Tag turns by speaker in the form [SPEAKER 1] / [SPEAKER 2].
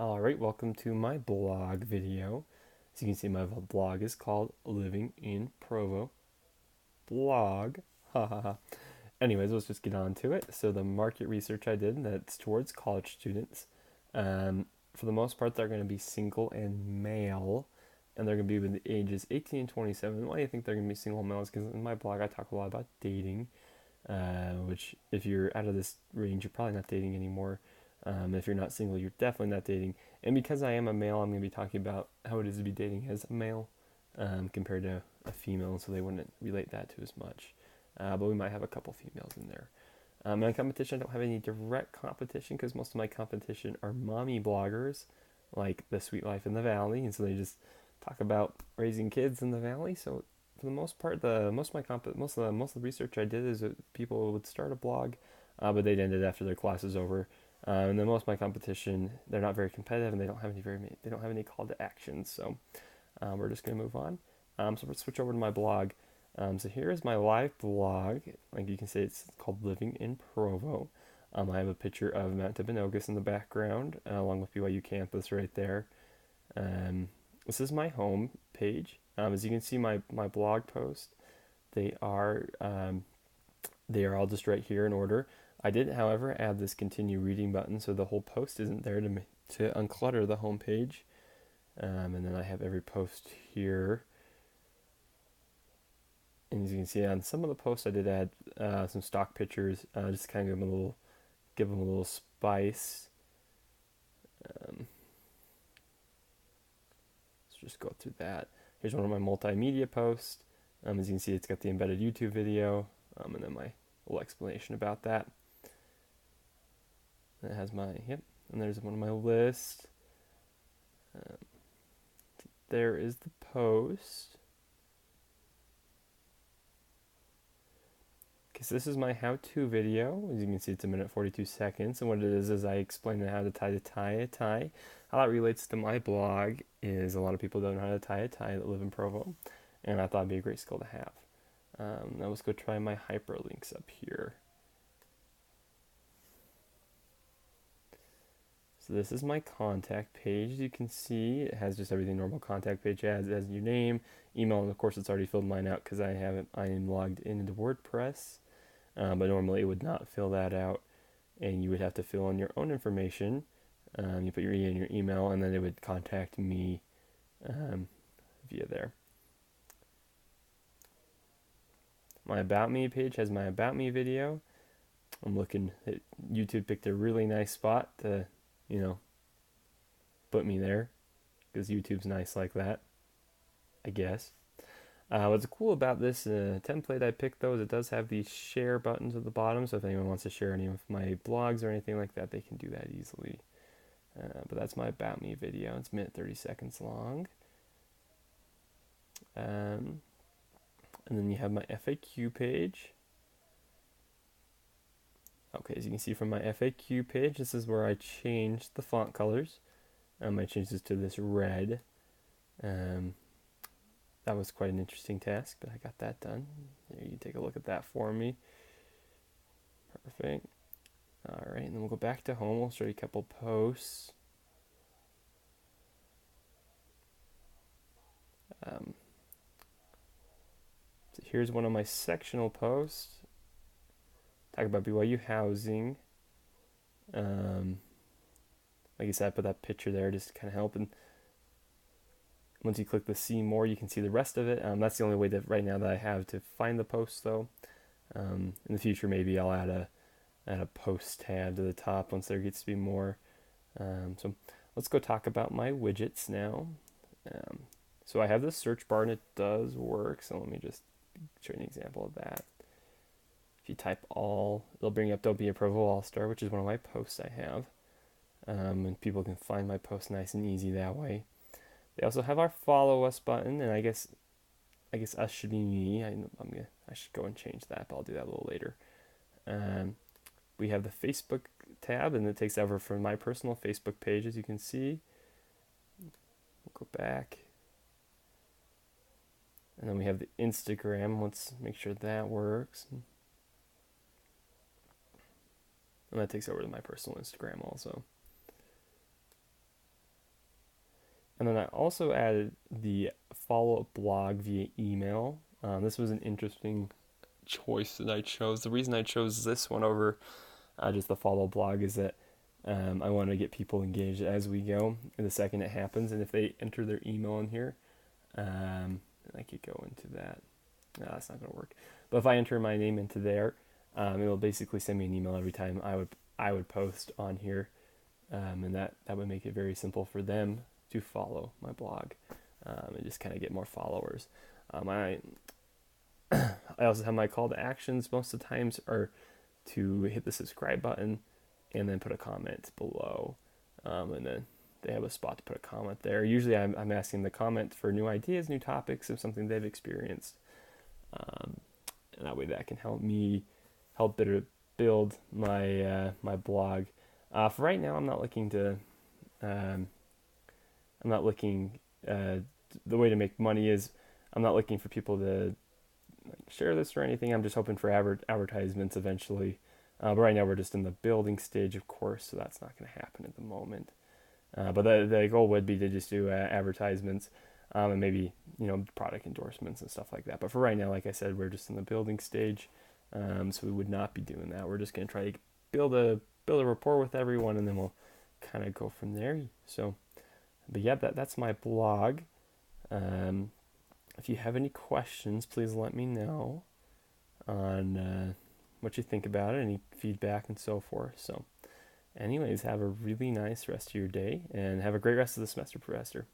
[SPEAKER 1] Alright, welcome to my blog video. As you can see, my blog is called Living in Provo blog. Ha ha ha. Anyways, let's just get on to it. So the market research I did, that's towards college students. For the most part, they're going to be single and male, and they're going to be with the ages 18 and 27. Why do you think they're going to be single males? Because in my blog, I talk a lot about dating, which if you're out of this range, you're probably not dating anymore. If you're not single, you're definitely not dating. And because I am a male, I'm going to be talking about how it is to be dating as a male compared to a female, so they wouldn't relate that to as much. But we might have a couple females in there. My competition, I don't have any direct competition because most of my competition are mommy bloggers, like The Sweet Life in the Valley, and so they just talk about raising kids in the valley. So for the most part, the most of the research I did is that people would start a blog, but they'd end it after their class is over. And then most of my competition, they're not very competitive, and they don't have any call to action. So we're just gonna move on. So let's switch over to my blog. So here is my live blog. Like you can see, it's called Living in Provo. I have a picture of Mount Timpanogos in the background, along with BYU campus right there. This is my home page. As you can see, my blog post, they are they are all just right here in order. I did, however, add this continue reading button, so the whole post isn't there to unclutter the home page. And then I have every post here. And as you can see on some of the posts, I did add some stock pictures, just kind of give them a little spice. Let's just go through that. Here's one of my multimedia posts. As you can see, it's got the embedded YouTube video, and then my little explanation about that. And it has and there's one of my lists. There is the post. So this is my how-to video. As you can see, it's 1 minute 42 seconds, and what it is I explain how to tie a tie. How that relates to my blog is a lot of people don't know how to tie a tie that live in Provo, and I thought it'd be a great skill to have. Now let's go try my hyperlinks up here. So this is my contact page. As you can see, it has just everything normal contact page has. It has your name, email, and of course it's already filled mine out because I am logged into WordPress. But normally it would not fill that out, and you would have to fill in your own information. You put your email, and then it would contact me via there. My About Me page has my About Me video. I'm looking at YouTube picked a really nice spot to, put me there, because YouTube's nice like that, I guess. What's cool about this template I picked, though, is it does have these share buttons at the bottom, so if anyone wants to share any of my blogs or anything like that, they can do that easily. But that's my About Me video. It's 1 minute 30 seconds long. And then you have my FAQ page. Okay, as you can see from my FAQ page, this is where I changed the font colors. I changed this to this red. That was quite an interesting task, but I got that done. There, you take a look at that for me. Perfect. All right, and then we'll go back to home. We'll show you a couple posts. So here's one of my sectional posts. Talk about BYU housing. Like I said, I put that picture there just to kind of help. And once you click the see more, you can see the rest of it. That's the only way that right now that I have to find the posts, though. In the future, maybe I'll add a post tab to the top once there gets to be more. So let's go talk about my widgets now. So I have this search bar, and it does work. So let me just show you an example of that. If you type all, it'll bring up Don't Be a Provo All-Star, which is one of my posts I have. And people can find my posts nice and easy that way. They also have our follow us button, and I guess us should be me. I should go and change that, but I'll do that a little later. We have the Facebook tab, and it takes over from my personal Facebook page, as you can see. We'll go back. And then we have the Instagram. Let's make sure that works. And that takes over to my personal Instagram also. And then I also added the follow-up blog via email. This was an interesting choice that I chose. The reason I chose this one over just the follow blog is that I want to get people engaged as we go the second it happens. And if they enter their email in here, I could go into that. No, that's not going to work. But if I enter my name into there, it will basically send me an email every time I would post on here, and that would make it very simple for them to follow my blog, and just kind of get more followers. I I also have my call to actions most of the times are to hit the subscribe button and then put a comment below, and then they have a spot to put a comment there. Usually I'm asking the comment for new ideas, new topics of something they've experienced, and that way that can help me help better build my blog. For right now, I'm not looking to I'm not looking the way to make money is I'm not looking for people to share this or anything. I'm just hoping for advertisements eventually. But right now we're just in the building stage, of course, so that's not going to happen at the moment. But the goal would be to just do advertisements, and maybe product endorsements and stuff like that. But for right now, like I said, we're just in the building stage, so we would not be doing that. We're just going to try to build a rapport with everyone, and then we'll kind of go from there. So, but yeah, that's my blog. If you have any questions, please let me know on what you think about it, any feedback, and so forth. So, anyways, have a really nice rest of your day, and have a great rest of the semester, Professor.